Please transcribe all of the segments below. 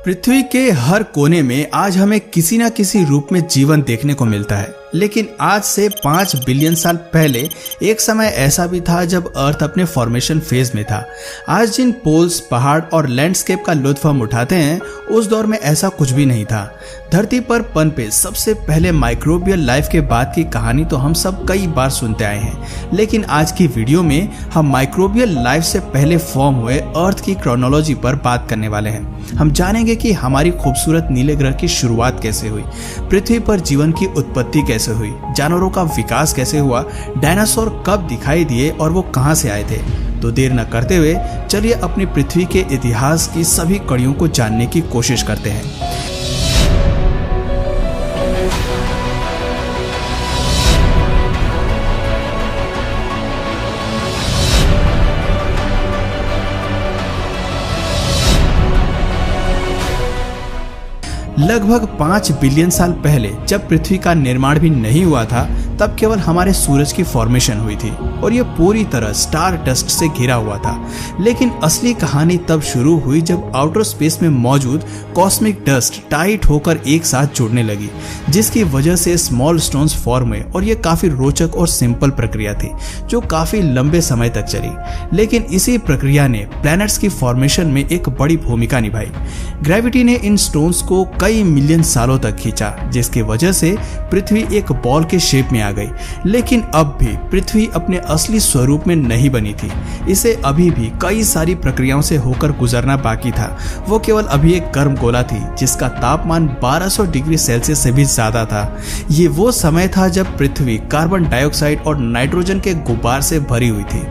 पृथ्वी के हर कोने में आज हमें किसी न किसी रूप में जीवन देखने को मिलता है, लेकिन आज से 5 बिलियन साल पहले एक समय ऐसा भी था जब अर्थ अपने फॉर्मेशन फेज में था। आज जिन पोल्स, पहाड़ और लैंडस्केप का लुत्फ हम उठाते हैं, उस दौर में ऐसा कुछ भी नहीं था। धरती पर पनपे सबसे पहले माइक्रोबियल लाइफ के बाद की कहानी तो हम सब कई बार सुनते आए हैं, लेकिन आज की वीडियो में हम माइक्रोबियल लाइफ से पहले फॉर्म हुए अर्थ की क्रोनोलॉजी पर बात करने वाले हैं। हम जानेंगे कि हमारी खूबसूरत नीले ग्रह की शुरुआत कैसे हुई, पृथ्वी पर जीवन की उत्पत्ति कैसे हुई, जानवरों का विकास कैसे हुआ, डायनासोर कब दिखाई दिए और वो कहां से आए थे। तो देर न करते हुए चलिए अपनी पृथ्वी के इतिहास की सभी कड़ियों को जानने की कोशिश करते हैं। लगभग 5 बिलियन साल पहले जब पृथ्वी का निर्माण भी नहीं हुआ था, तब केवल हमारे सूरज की फॉर्मेशन हुई थी और यह पूरी तरह स्टार डस्ट से घिरा हुआ था। लेकिन असली कहानी तब शुरू हुई जब आउटर स्पेस में मौजूद कॉस्मिक डस्ट टाइट होकर एक साथ जुड़ने लगी, जिसकी वजह से स्मॉल स्टोन्स फॉर्म हुए। और यह काफी रोचक और सिंपल प्रक्रिया थी जो काफी लंबे समय तक चली, लेकिन इसी प्रक्रिया ने प्लैनेट्स की फॉर्मेशन में एक बड़ी भूमिका निभाई। ग्रेविटी ने इन स्टोन्स को कई मिलियन सालों तक खींचा, जिसकी वजह से पृथ्वी एक बॉल के शेप में आ गई। लेकिन अब भी पृथ्वी अपने असली स्वरूप में नहीं बनी थी। इसे अभी भी कई सारी प्रक्रियाओं से होकर गुजरना बाकी था। वो केवल अभी एक गर्म गोला थी जिसका तापमान 1200 डिग्री सेल्सियस से भी ज्यादा था। ये वो समय था जब पृथ्वी कार्बन डाइऑक्साइड और नाइट्रोजन के गुब्बार से भरी हुई थी।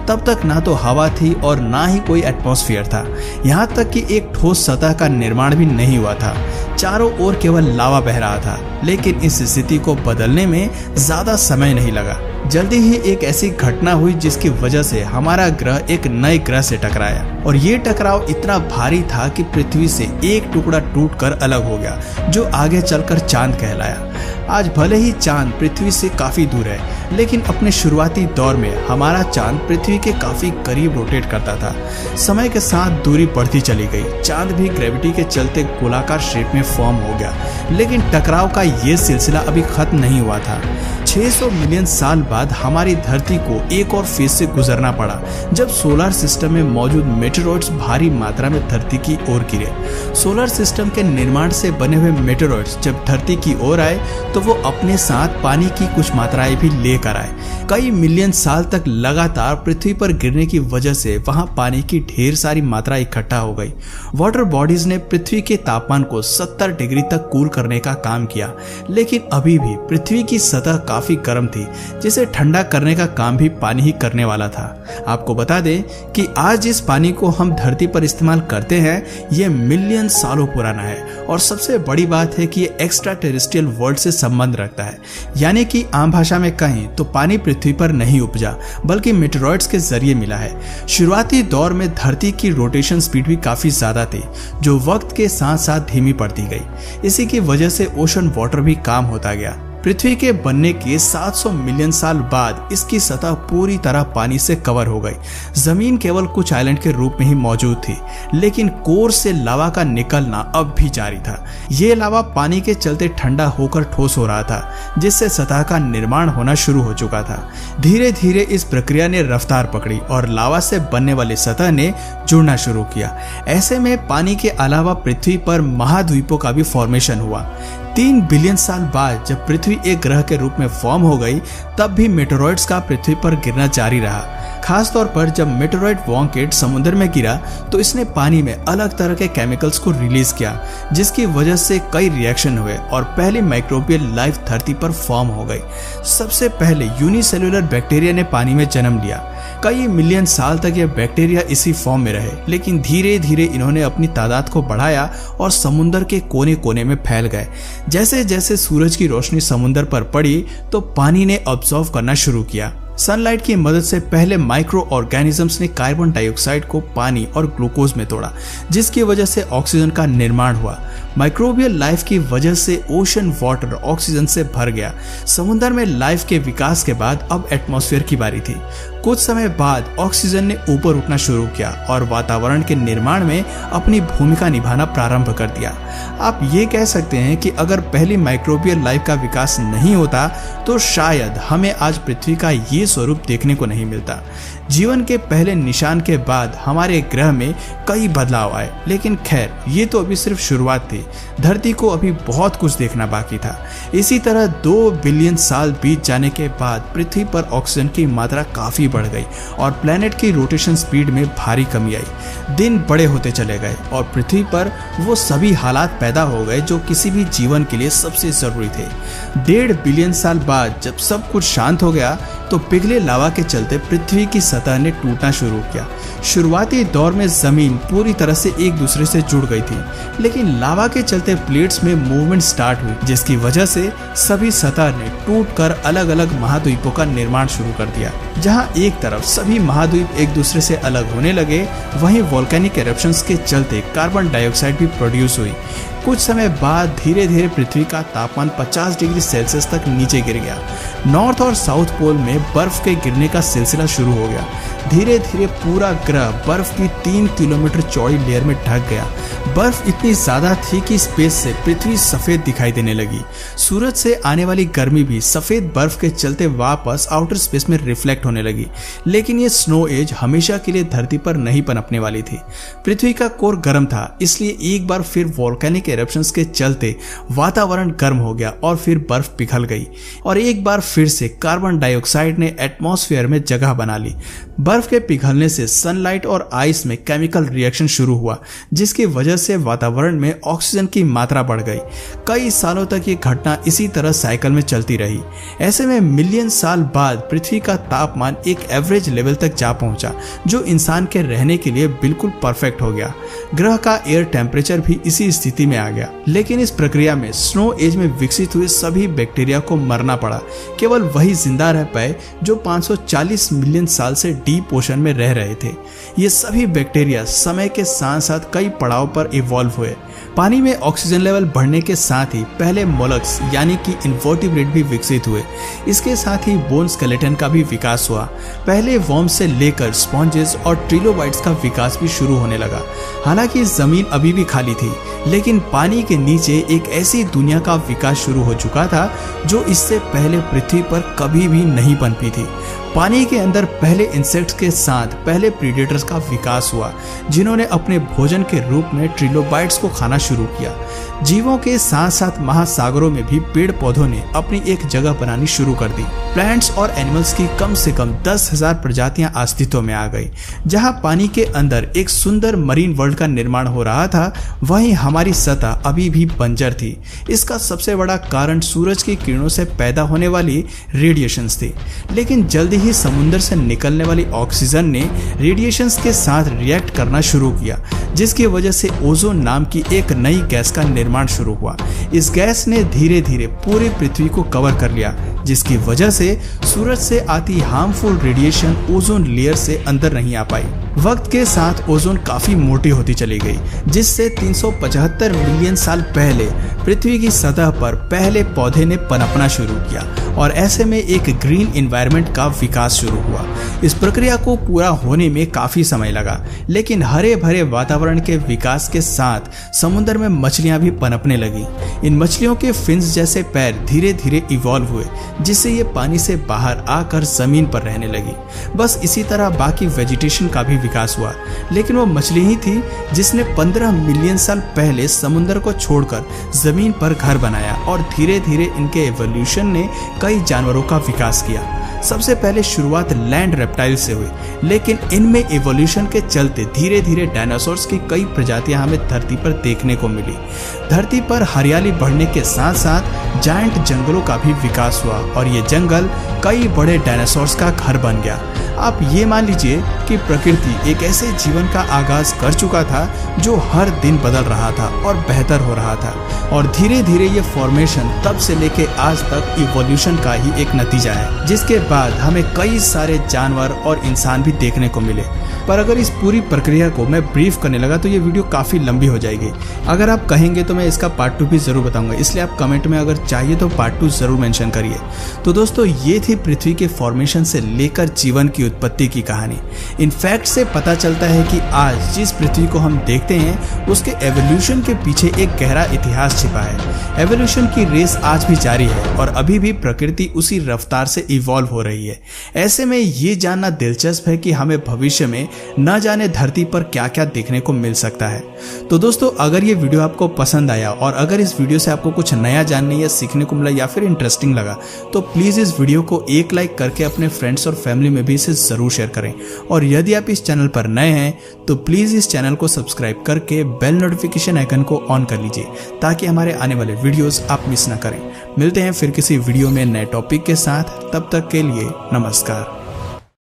तब तक ना तो हवा थी और ना ही कोई एटमॉस्फेयर था। यहाँ तक कि एक ठोस सतह का निर्माण भी नहीं हुआ था। चारों ओर केवल लावा बह रहा था। लेकिन इस स्थिति को बदलने में ज्यादा समय नहीं लगा। जल्दी ही एक ऐसी घटना हुई जिसकी वजह से हमारा ग्रह एक नए ग्रह से टकराया, और ये टकराव इतना भारी था कि पृथ्वी से एक टुकड़ा टूटकर अलग हो गया, जो आगे चलकर चांद कहलाया। आज भले ही चांद पृथ्वी से काफी दूर है, लेकिन अपने शुरुआती दौर में हमारा चांद पृथ्वी के काफी करीब रोटेट करता था। समय के साथ दूरी बढ़ती चली गई। चांद भी ग्रेविटी के चलते गोलाकार शेप में फॉर्म हो गया, लेकिन टकराव का ये सिलसिला अभी खत्म नहीं हुआ था। 600 मिलियन साल बाद हमारी धरती को एक और फेज से गुजरना पड़ा, जब सोलर सिस्टम में मौजूद मेटेरॉइड्स भारी मात्रा में धरती की ओर गिरे। सोलर सिस्टम के निर्माण से बने हुए मेटेरॉइड्स जब धरती की ओर आए तो वो अपने साथ पानी की कुछ मात्राएं भी लेकर आए। कई मिलियन साल तक लगातार पृथ्वी पर गिरने की वजह से वहां पानी की ढेर सारी मात्रा इकट्ठा हो गई। वाटर बॉडीज ने पृथ्वी के तापमान को 70 डिग्री तक कूल करने का काम किया, लेकिन अभी भी पृथ्वी की सतह काफी गर्म थी, जिसे ठंडा करने का काम भी पानी ही करने वाला था। आपको बता दें कि आज जिस पानी को हम धरती पर इस्तेमाल करते हैं, यह मिलियन सालों पुराना है। और सबसे बड़ी बात है कि यह एक्स्ट्रा टेरेस्ट्रियल वर्ल्ड से संबंध रखता है, यानी कि आम भाषा में कहें तो पानी पृथ्वी पर नहीं उपजा, बल्कि मेटेरॉइड्स के जरिए मिला है। शुरुआती दौर में धरती की रोटेशन स्पीड भी काफी ज्यादा थी, जो वक्त के साथ साथ धीमी पड़ती गई। इसी की वजह से ओशन वाटर भी कम होता गया। पृथ्वी के बनने के 700 मिलियन साल बाद इसकी सतह पूरी तरह पानी से कवर हो गई। जमीन केवल कुछ आइलैंड के रूप में ही मौजूद थी, लेकिन कोर से लावा का निकलना अब भी जारी था। ये लावा पानी के चलते ठंडा होकर ठोस हो रहा था, जिससे सतह का निर्माण होना शुरू हो चुका था। धीरे धीरे इस प्रक्रिया ने रफ्तार पकड़ी और लावा से बनने वाली सतह ने जुड़ना शुरू किया। ऐसे में पानी के अलावा पृथ्वी पर महाद्वीपों का भी फॉर्मेशन हुआ। 3 बिलियन साल बाद जब पृथ्वी एक ग्रह के रूप में फॉर्म हो गई, तब भी मेटेरॉइड्स का पृथ्वी पर गिरना जारी रहा। खास तौर पर जब मेटेरॉइड वॉन्केट समुद्र में गिरा तो इसने पानी में अलग तरह के केमिकल्स को रिलीज किया, जिसकी वजह से कई रिएक्शन हुए और पहली माइक्रोबियल लाइफ धरती पर फॉर्म हो गई। सबसे पहले यूनिसेल्युलर बैक्टीरिया ने पानी में जन्म लिया। कई मिलियन साल तक ये बैक्टीरिया इसी फॉर्म में रहे, लेकिन धीरे धीरे इन्होंने अपनी तादाद को बढ़ाया और समुद्र के कोने कोने में फैल गए। जैसे जैसे सूरज की रोशनी समुद्र पर पड़ी तो पानी ने ऑब्जॉर्व करना शुरू किया। सनलाइट की मदद से पहले माइक्रो ऑर्गेनिजम्स ने कार्बन डाइऑक्साइड को पानी और ग्लूकोज में तोड़ा, जिसकी वजह से ऑक्सीजन का निर्माण हुआ। माइक्रोबियल लाइफ की वजह से ओशन वाटर ऑक्सीजन से भर गया। समुद्र में लाइफ के विकास के बाद अब एटमॉस्फेयर की बारी थी। कुछ समय बाद ऑक्सीजन ने ऊपर उठना शुरू किया और वातावरण के निर्माण में अपनी भूमिका निभाना प्रारंभ कर दिया। आप ये कह सकते हैं कि अगर पहली माइक्रोबियल लाइफ का विकास नहीं होता तो शायद हमें आज पृथ्वी का ये स्वरूप देखने को नहीं मिलता। जीवन के पहले निशान के बाद हमारे ग्रह में कई बदलाव आए, लेकिन खैर ये तो अभी सिर्फ शुरुआत थी। धरती को अभी बहुत कुछ देखना बाकी था। इसी तरह 2 बिलियन साल बीत जाने के बाद पृथ्वी पर ऑक्सीजन की मात्रा काफी बढ़ गई और प्लेनेट की रोटेशन स्पीड में भारी कमी आई। दिन बड़े होते चले गए और पृथ्वी पर वो सभी हालात पैदा हो गए जो किसी भी जीवन के लिए सबसे जरूरी थे। 1.5 बिलियन साल बाद जब सब कुछ शांत हो गया तो पिघले लावा के चलते पृथ्वी की सतह ने टूटना शुरू किया। शुरुआती दौर में जमीन पूरी तरह से एक दूसरे से जुड़ गई थी, लेकिन लावा के चलते प्लेट्स में मूवमेंट स्टार्ट हुई, जिसकी वजह से सभी सतह ने टूटकर अलग अलग महाद्वीपों का निर्माण शुरू कर दिया। जहां एक तरफ सभी महाद्वीप एक दूसरे से अलग होने लगे, वहीं वोल्केनिक एरप्शंस के चलते कार्बन डाइऑक्साइड भी प्रोड्यूस हुई। कुछ समय बाद धीरे धीरे पृथ्वी का तापमान 50 डिग्री सेल्सियस तक नीचे गिर गया। नॉर्थ और साउथ पोल में बर्फ के गिरने का सिलसिला शुरू हो गया। धीरे धीरे पूरा ग्रह बर्फ की 3 किलोमीटर चौड़ी लेयर में ढक गया। बर्फ इतनी ज्यादा थी कि स्पेस से पृथ्वी सफेद दिखाई देने लगी। सूरज से आने वाली गर्मी भी सफेद बर्फ के चलते वापस आउटर स्पेस में रिफ्लेक्ट होने लगी। लेकिन ये स्नो एज हमेशा के लिए धरती पर नहीं पनपने वाली थी। पृथ्वी का कोर गर्म था, इसलिए एक बार फिर वोल्केनिक एरप्शंस के चलते वातावरण गर्म हो गया और फिर बर्फ पिघल गई और एक बार फिर से कार्बन डाइऑक्साइड ने एटमॉस्फेयर में जगह बना ली। बर्फ के पिघलने से सनलाइट और आइस में केमिकल रिएक्शन शुरू हुआ, जिसकी वजह से वातावरण में ऑक्सीजन की मात्रा बढ़ गई। कई सालों तक ये घटना इसी तरह साइकिल में चलती रही। ऐसे में मिलियन साल बाद पृथ्वी का तापमान एक एवरेज लेवल तक जा पहुंचा, जो इंसान के रहने के लिए बिल्कुल परफेक्ट हो गया। ग्रह का एयर टेम्परेचर भी इसी स्थिति में आ गया। लेकिन इस प्रक्रिया में स्नो एज में विकसित हुए सभी बैक्टीरिया को मरना पड़ा। केवल वही जिंदा रह पाए जो 540 मिलियन साल से डीप ओशन में रह रहे थे। ये सभी बैक्टीरिया समय के साथ साथ कई पड़ाव पर इवॉल्व हुए। पानी में ऑक्सीजन लेवल बढ़ने के साथ ही पहले मोलस्क यानी कि इन्वर्टिब्रेट भी विकसित हुए। इसके साथ ही बोन स्केलेटन का भी विकास हुआ। पहले वर्म्स से लेकर स्पॉन्जेस और ट्रिलोबाइट्स का विकास भी शुरू होने लगा। हालांकि जमीन अभी भी खाली थी, लेकिन पानी के नीचे एक ऐसी दुनिया का विकास शुरू हो चुका था जो इससे पहले पृथ्वी पर कभी भी नहीं पनपी थी। पानी के अंदर पहले इंसेक्ट्स के साथ पहले प्रीडेटर्स का विकास हुआ, जिन्होंने अपने भोजन के रूप में ट्रिलोबाइट्स को खाना शुरू किया। जीवों के साथ साथ महासागरों में भी पेड़ पौधों ने अपनी एक जगह बनानी शुरू कर दी। प्लांट्स और एनिमल्स की कम से कम 10,000 प्रजातियां अस्तित्व में आ गई। जहां पानी के अंदर एक सुंदर मरीन वर्ल्ड का निर्माण हो रहा था, वहीं हमारी सतह अभी भी बंजर थी। इसका सबसे बड़ा कारण सूरज की किरणों से पैदा होने वाली रेडिएशंस थी। लेकिन जल्दी ही समुद्र से निकलने वाली ऑक्सीजन ने रेडिएशंस के साथ रिएक्ट करना शुरू किया, जिसकी वजह से ओजोन नाम की एक नई गैस का निर्माण शुरू हुआ। इस गैस ने धीरे धीरे पूरी पृथ्वी को कवर कर लिया, जिसकी वजह से सूरज से आती हार्मफुल रेडिएशन ओजोन लेयर से अंदर नहीं आ पाई। वक्त के साथ ओजोन काफी मोटी होती चली गई, जिससे 375 मिलियन साल पहले पृथ्वी की सतह पर पहले पौधे ने पनपना शुरू किया और ऐसे में एक ग्रीन एनवायरनमेंट का विकास शुरू हुआ। इस प्रक्रिया को पूरा होने में काफी समय लगा, लेकिन हरे भरे वातावरण के विकास के साथ समुद्र में मछलियां भी पनपने लगी। इन मछलियों के फिन्स जैसे पैर धीरे धीरे इवॉल्व हुए, जिससे ये पानी से बाहर आकर जमीन पर रहने लगी। बस इसी तरह बाकी वेजिटेशन का भी विकास हुआ, लेकिन वो मछली ही थी जिसने 15 मिलियन साल पहले समुद्र को छोड़कर जमीन पर घर बनाया और धीरे धीरे इनके एवोल्यूशन ने कई जानवरों का विकास किया। सबसे पहले शुरुआत लैंड रेप्टाइल से हुई, लेकिन इनमें एवोल्यूशन के चलते धीरे धीरे डायनासोर्स की कई प्रजातियां हमें धरती पर देखने को मिली। धरती पर हरियाली बढ़ने के साथ साथ जायंट जंगलों का भी विकास हुआ और ये जंगल कई बड़े डायनासोर्स का घर बन गया। आप ये मान लीजिए कि प्रकृति एक ऐसे जीवन का आगाज कर चुका था जो हर दिन बदल रहा था और बेहतर हो रहा था, और धीरे धीरे ये फॉर्मेशन तब से लेके आज तक इवोल्यूशन का ही एक नतीजा है, जिसके बाद हमें कई सारे जानवर और इंसान भी देखने को मिले। पर अगर इस पूरी प्रक्रिया को मैं ब्रीफ करने लगा तो ये वीडियो काफ़ी लंबी हो जाएगी। अगर आप कहेंगे तो मैं इसका पार्ट 2 भी ज़रूर बताऊंगा, इसलिए आप कमेंट में अगर चाहिए तो पार्ट 2 ज़रूर मेंशन करिए। तो दोस्तों ये थी पृथ्वी के फॉर्मेशन से लेकर जीवन की उत्पत्ति की कहानी। इन फैक्ट से पता चलता है कि आज जिस पृथ्वी को हम देखते हैं उसके एवोल्यूशन के पीछे एक गहरा इतिहास छिपा है। एवोल्यूशन की रेस आज भी जारी है और अभी भी प्रकृति उसी रफ्तार से इवॉल्व हो रही है। ऐसे में ये जानना दिलचस्प है कि हमें भविष्य में न जाने धरती पर क्या क्या देखने को मिल सकता है। तो दोस्तों अगर ये वीडियो आपको पसंद आया और अगर इस वीडियो से आपको कुछ नया जानने या सीखने को मिला या फिर इंटरेस्टिंग लगा तो प्लीज़ इस वीडियो को एक लाइक करके अपने फ्रेंड्स और फैमिली में भी इसे ज़रूर शेयर करें। और यदि आप इस चैनल पर नए हैं तो प्लीज़ इस चैनल को सब्सक्राइब करके बेल नोटिफिकेशन आइकन को ऑन कर लीजिए ताकि हमारे आने वाले वीडियोस आप मिस ना करें। मिलते हैं फिर किसी वीडियो में नए टॉपिक के साथ, तब तक के लिए नमस्कार।